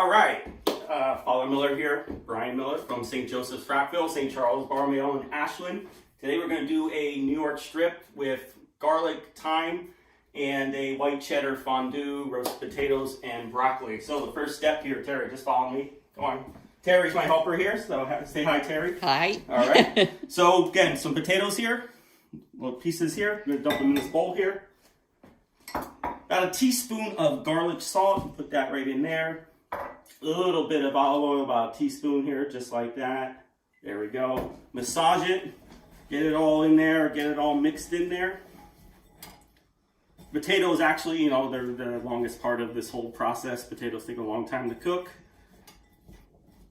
All right, Father Miller here, Brian Miller from St. Joseph's Frackville, St. Charles Borromeo, and Ashland. Today we're going to do a New York strip with garlic, thyme, and a white cheddar fondue, roasted potatoes, and broccoli. So the first step here, Terry, just follow me. Come on. Terry's my helper here, so say hi, Terry. Hi. All right. So again, some potatoes here, little pieces here. I'm going to dump them in this bowl here. About a teaspoon of garlic salt, put that right in there. A little bit of olive oil, about a teaspoon here, just like that. There we go. Massage it, get it all in there, get it all mixed in there. Potatoes actually, they're the longest part of this whole process. Potatoes take a long time to cook.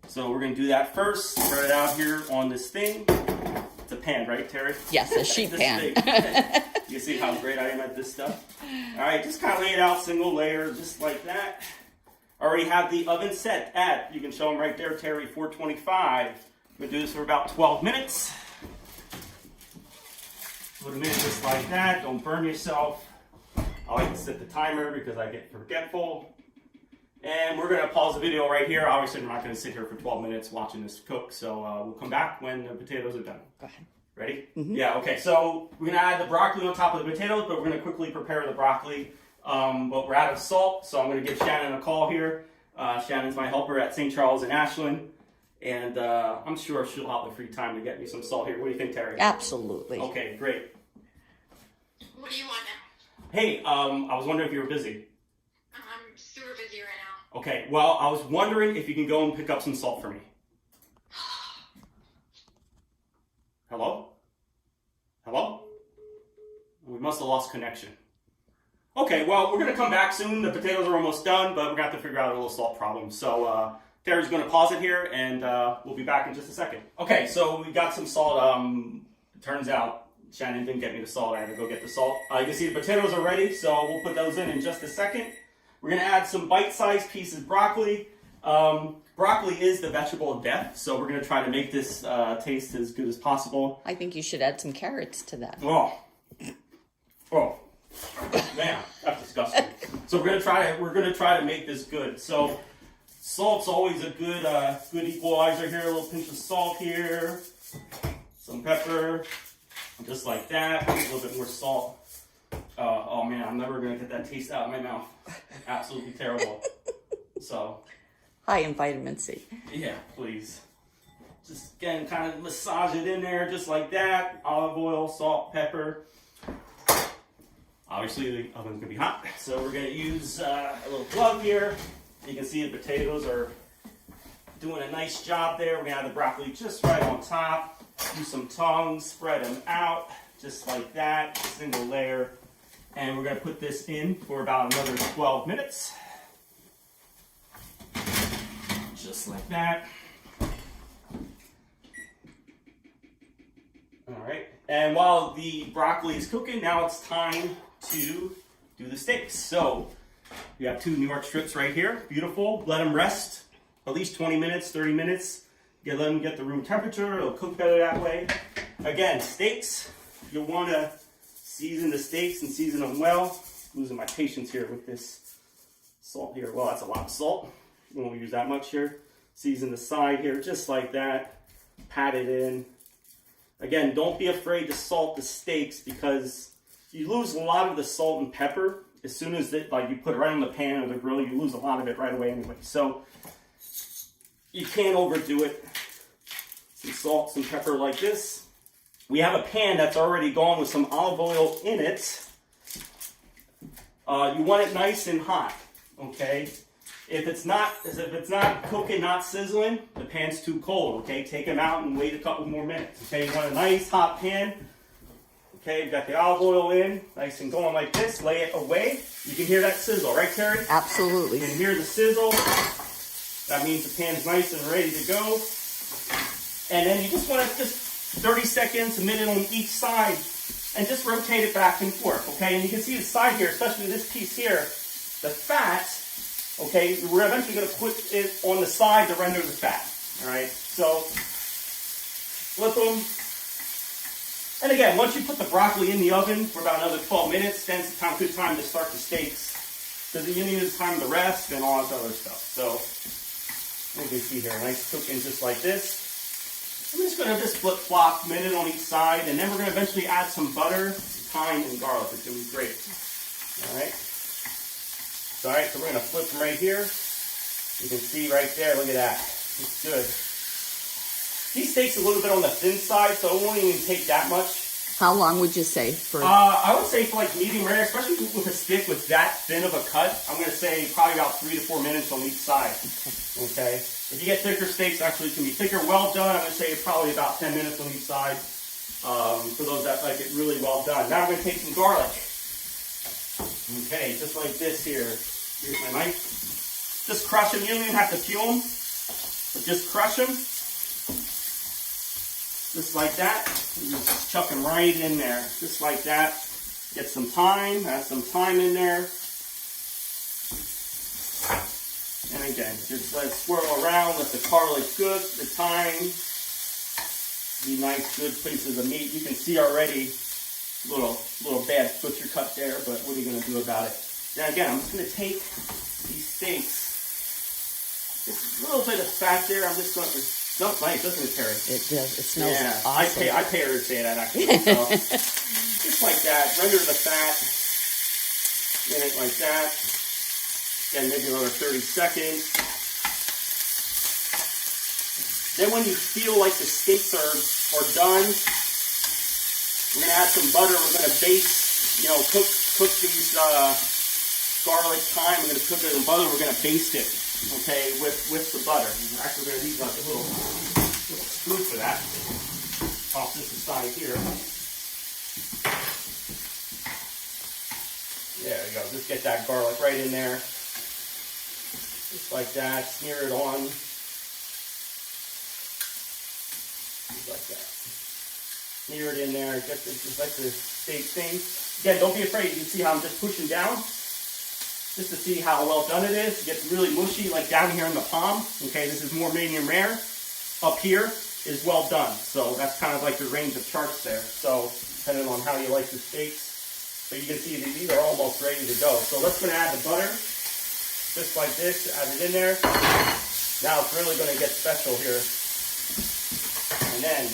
So we're going to do that first. Spread it out here on this thing. It's a pan, right, Terry? Yes, a sheet pan. You see how great I am at this stuff? All right, just kind of lay it out single layer, just like that. Already have the oven set at, you can show them right there, Terry, 425. We're going to do this for about 12 minutes. Put them in just like that. Don't burn yourself. I like to set the timer because I get forgetful. And we're going to pause the video right here. Obviously, we're not going to sit here for 12 minutes watching this cook. So we'll come back when the potatoes are done. Go ahead. Ready? Mm-hmm. Yeah, okay. So we're going to add the broccoli on top of the potatoes, but we're going to quickly prepare the broccoli. But we're out of salt, so I'm going to give Shannon a call here. Shannon's my helper at St. Charles in Ashland. And I'm sure she'll have the free time to get me some salt here. What do you think, Terry? Absolutely. Okay, great. What do you want now? Hey, I was wondering if you were busy. I'm super busy right now. Okay, well, I was wondering if you can go and pick up some salt for me. Hello? Hello? We must have lost connection. Okay, well, we're going to come back soon. The potatoes are almost done, but we're going to have to figure out a little salt problem. So Terry's going to pause it here, and we'll be back in just a second. Okay, so we got some salt. It turns out Shannon didn't get me the salt. I had to go get the salt. You can see the potatoes are ready, so we'll put those in just a second. We're going to add some bite-sized pieces of broccoli. Broccoli is the vegetable of death, so we're going to try to make this taste as good as possible. I think you should add some carrots to that. Oh, man, that's disgusting. So we're gonna try to make this good. So salt's always a good equalizer here. A little pinch of salt here, some pepper, just like that. A little bit more salt. Oh man, I'm never gonna get that taste out of my mouth. Absolutely terrible. So High in vitamin C. yeah, please. Just again, kind of massage it in there, just like that. Olive oil, salt, pepper. Obviously, the oven's going to be hot, so we're going to use a little glove here. You can see the potatoes are doing a nice job there. We're going to have the broccoli just right on top. Use some tongs, spread them out, just like that, single layer. And we're going to put this in for about another 12 minutes. Just like that. All right. And while the broccoli is cooking, now it's time to do the steaks. So we have 2 New York strips right here. Beautiful. Let them rest at least 20 minutes, 30 minutes. Let them get the room temperature. It'll cook better that way. Again, steaks, you'll want to season the steaks and season them well. Losing my patience here with this salt here. Well, that's a lot of salt. We won't use that much here. Season the side here just like that. Pat it in. Again, don't be afraid to salt the steaks because you lose a lot of the salt and pepper as soon as you put it right on the pan or the grill. You lose a lot of it right away anyway. So you can't overdo it. Some salt, some pepper like this. We have a pan that's already gone with some olive oil in it. You want it nice and hot, okay? If it's not cooking, not sizzling, the pan's too cold, okay? Take them out and wait a couple more minutes, okay? You want a nice hot pan. Okay, we've got the olive oil in, nice and going like this. Lay it away. You can hear that sizzle, right, Terry? Absolutely. You can hear the sizzle. That means the pan's nice and ready to go. And then you just want to 30 seconds, a minute on each side, and just rotate it back and forth, okay? And you can see the side here, especially this piece here, the fat, okay? We're eventually going to put it on the side to render the fat, all right? So flip them. And again, once you put the broccoli in the oven for about another 12 minutes, then it's a good time to start the steaks. because you need time to rest and all that other stuff. So, you can see here, nice cooking just like this. I'm just going to just flip-flop, minute on each side, and then we're going to eventually add some butter, thyme, and garlic. It's going to be great. Alright? So we're going to flip them right here. You can see right there, look at that. It's good. These steaks are a little bit on the thin side, so it won't even take that much. How long would you say for? I would say for like medium rare, especially with a stick with that thin of a cut, I'm going to say probably about 3 to 4 minutes on each side. Okay? If you get thicker steaks, actually it can be thicker. Well done, I'm going to say probably about 10 minutes on each side for those that like it really well done. Now I'm going to take some garlic. Okay, just like this here. Here's my knife. Just crush them. You don't even have to peel them, but just crush them. Just like that. You just chuck them right in there. Just like that. Get some thyme. Add some thyme in there. And again, just let it swirl around. Let the garlic cook. The thyme. Be nice, good pieces of meat. You can see already little bad butcher cut there, but what are you going to do about it? Now again, I'm just going to take these steaks. Just a little bit of fat there. I'm just going to... Smells nice, doesn't it, Terry? It does. It smells awesome. I pay her to say that, actually. So, just like that. Render the fat in it like that. Again, maybe another 30 seconds. Then when you feel like the steaks are done, we're going to add some butter. We're going to cook these garlic, thyme. We're going to cook it in butter. We're going to baste it. Okay, with the butter. Actually, we're going to need like a little spoon for that. Toss this aside here. There we go. Just get that garlic right in there. Just like that. Smear it on. Just like that. Smear it in there. Just like the steak thing. Again, don't be afraid. You can see how I'm just pushing down. Just to see how well done it is. It gets really mushy, like down here in the palm. Okay, this is more medium rare. Up here is well done. So that's kind of like the range of charts there. So depending on how you like the steaks. But you can see these are almost ready to go. So let's going to add the butter. Just like this, add it in there. Now it's really going to get special here. And then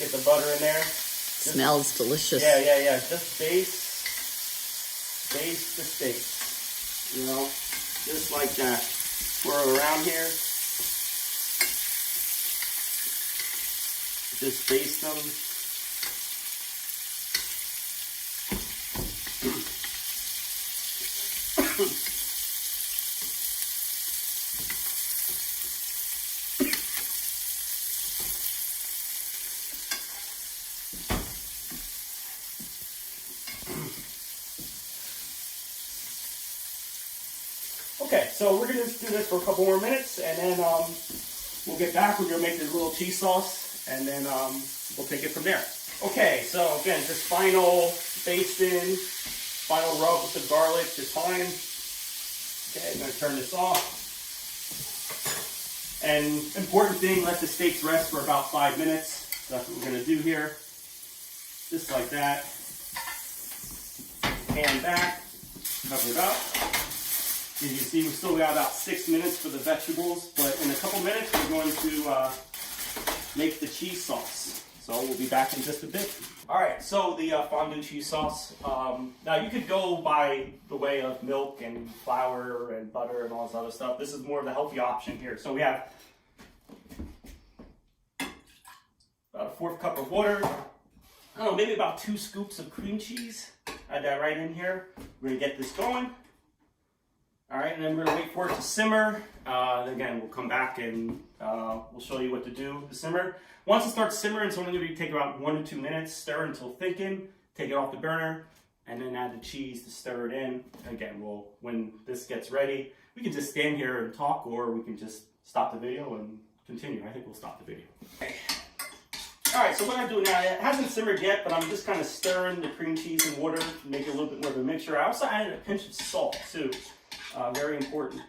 get the butter in there. Smells delicious. Yeah. Just baste the steak, just like that. Swirl around here. Just baste them. Okay, so we're going to do this for a couple more minutes, and then we'll get back. We're going to make this little cheese sauce, and then we'll take it from there. Okay, so again, just final basting, final rub with the garlic, the thyme. Okay, I'm going to turn this off. And important thing, let the steaks rest for about 5 minutes. So that's what we're going to do here. Just like that. Pan back, cover it up. As you see, we still got about 6 minutes for the vegetables, but in a couple minutes we're going to make the cheese sauce. So we'll be back in just a bit. All right, so the fondue cheese sauce. Now you could go by the way of milk and flour and butter and all this other stuff. This is more of the healthy option here. So we have about a 1/4 cup of water. I don't know, maybe about 2 scoops of cream cheese. Add that right in here. We're gonna get this going. All right, and then we're gonna wait for it to simmer. Again, we'll come back and we'll show you what to do to simmer. Once it starts simmering, it's only gonna take about 1 to 2 minutes. Stir until thickened. Take it off the burner, and then add the cheese to stir it in. Again, when this gets ready, we can just stand here and talk, or we can just stop the video and continue. I think we'll stop the video. Okay. All right, so what I'm doing now, it hasn't simmered yet, but I'm just kind of stirring the cream cheese and water to make it a little bit more of a mixture. I also added a pinch of salt too. Very important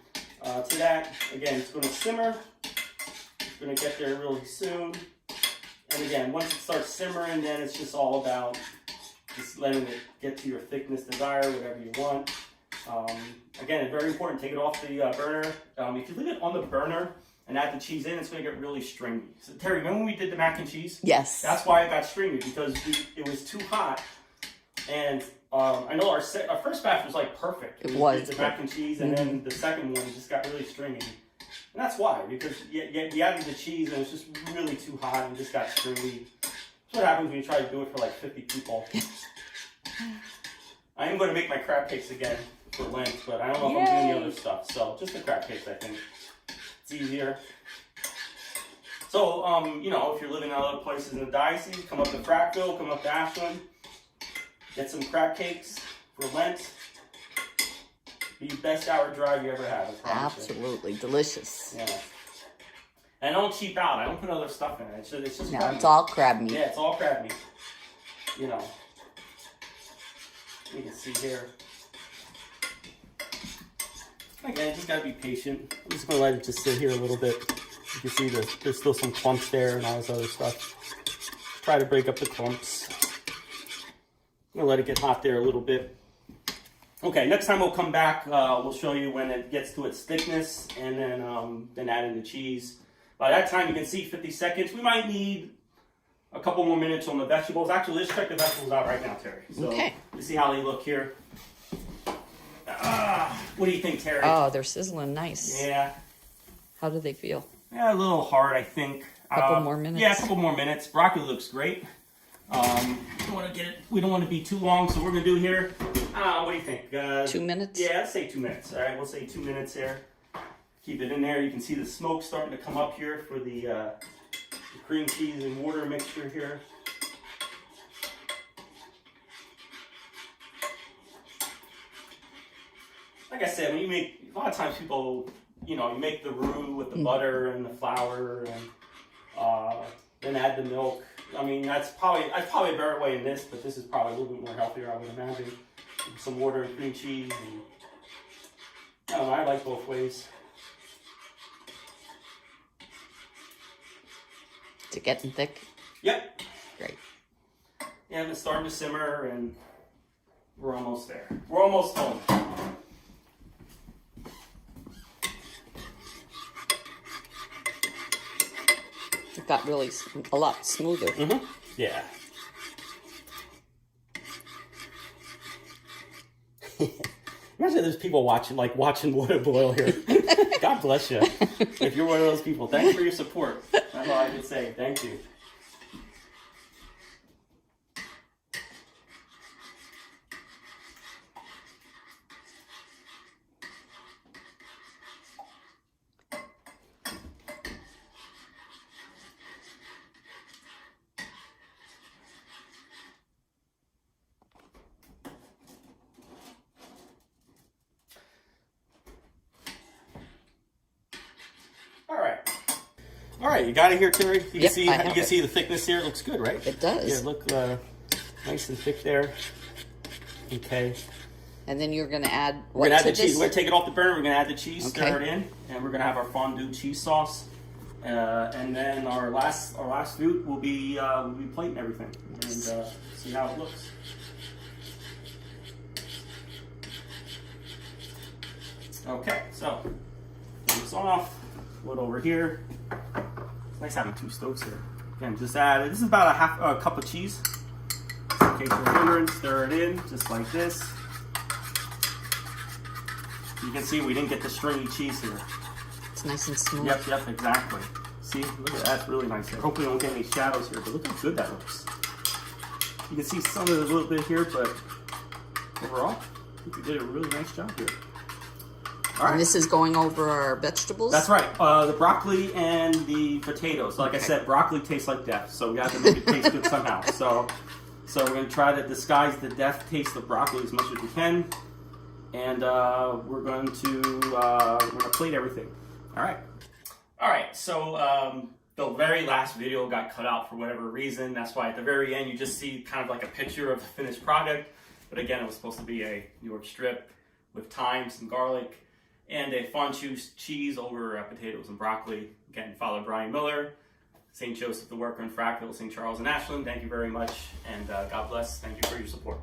to that. Again, it's going to simmer. It's going to get there really soon. And again, once it starts simmering, then it's just all about just letting it get to your thickness desired, whatever you want. Again, it's very important. Take it off the burner. If you leave it on the burner and add the cheese in, it's going to get really stringy. So Terry, remember when we did the mac and cheese? Yes. That's why it got stringy, because it was too hot. And I know our first batch was like perfect. It was. The mac and cheese, and then the second one just got really stringy. And that's why, because you added the cheese and it was just really too hot and just got stringy. That's what happens when you try to do it for like 50 people. I am going to make my crab cakes again for Lent, but I don't know if I'm doing the other stuff. So just the crab cakes, I think. It's easier. So, if you're living in other places in the diocese, come up to Frackville, come up to Ashland, get some crab cakes for Lent. Be the best hour drive you ever had. Absolutely delicious. Yeah. And don't cheap out. I don't put other stuff in it. It's just No, crab it's meat. all crab meat. Yeah, it's all crab meat. You can see here. Again, just gotta be patient. I'm just gonna let it just sit here a little bit. You can see there's still some clumps there and all this other stuff. Try to break up the clumps. I'm gonna let it get hot there a little bit. Okay, next time we'll come back. We'll show you when it gets to its thickness, and then add in the cheese. By that time, you can see 50 seconds. We might need a couple more minutes on the vegetables. Actually, let's check the vegetables out right now, Terry. So, okay. Let's see how they look here. What do you think, Terry? Oh, they're sizzling nice. Yeah. How do they feel? Yeah, a little hard, I think. Couple more minutes. Yeah, a couple more minutes. Broccoli looks great. We don't want to be too long, so we're gonna do here. What do you think? 2 minutes? Yeah, let's say 2 minutes. All right, we'll say 2 minutes here. Keep it in there. You can see the smoke starting to come up here for the cream cheese and water mixture here. Like I said, when you make, a lot of times people, you make the roux with the butter and the flour, and then add the milk. I mean, that's probably a better way in this, but this is probably a little bit more healthier, I would imagine. Some water and cream cheese. And, I don't know, I like both ways. Is it getting thick? Yep. Great. Yeah, and it's starting to simmer, and we're almost there. We're almost home. It got really a lot smoother. Mm-hmm. Yeah. Imagine there's people watching water boil here. God bless you. If you're one of those people, thanks for your support. That's all I can say. Thank you. All right, you got it here, Terry. You can see the thickness here. It looks good, right? It does. Yeah, look nice and thick there. Okay. And then you're going to add what? We're going to add the cheese. We're going to take it off the burner. We're going to add the cheese, stir it in, and we're going to have our fondue cheese sauce. And then our last food will be plating everything and see how it looks. Okay, so it's off. Put it over here. It's nice having two stoves here. Again, just add. This is about a cup of cheese. In case you're wondering, stir it in just like this. You can see we didn't get the stringy cheese here. It's nice and smooth. Yep, exactly. See, look at that. That's really nice there. Hopefully, we don't get any shadows here, but look how good that looks. You can see some of it a little bit here, but overall, I think we did a really nice job here. All right. And this is going over our vegetables? That's right. The broccoli and the potatoes. Like I said, broccoli tastes like death, so we have to make it taste good somehow. So we're going to try to disguise the death taste of broccoli as much as we can. And we're going to plate everything. All right. So the very last video got cut out for whatever reason. That's why at the very end you just see kind of like a picture of the finished product. But again, it was supposed to be a New York strip with thyme, some garlic, and a fondue cheese over potatoes and broccoli. Again, Father Brian Miller, St. Joseph the Worker in Frackville, St. Charles in Ashland. Thank you very much, and God bless. Thank you for your support.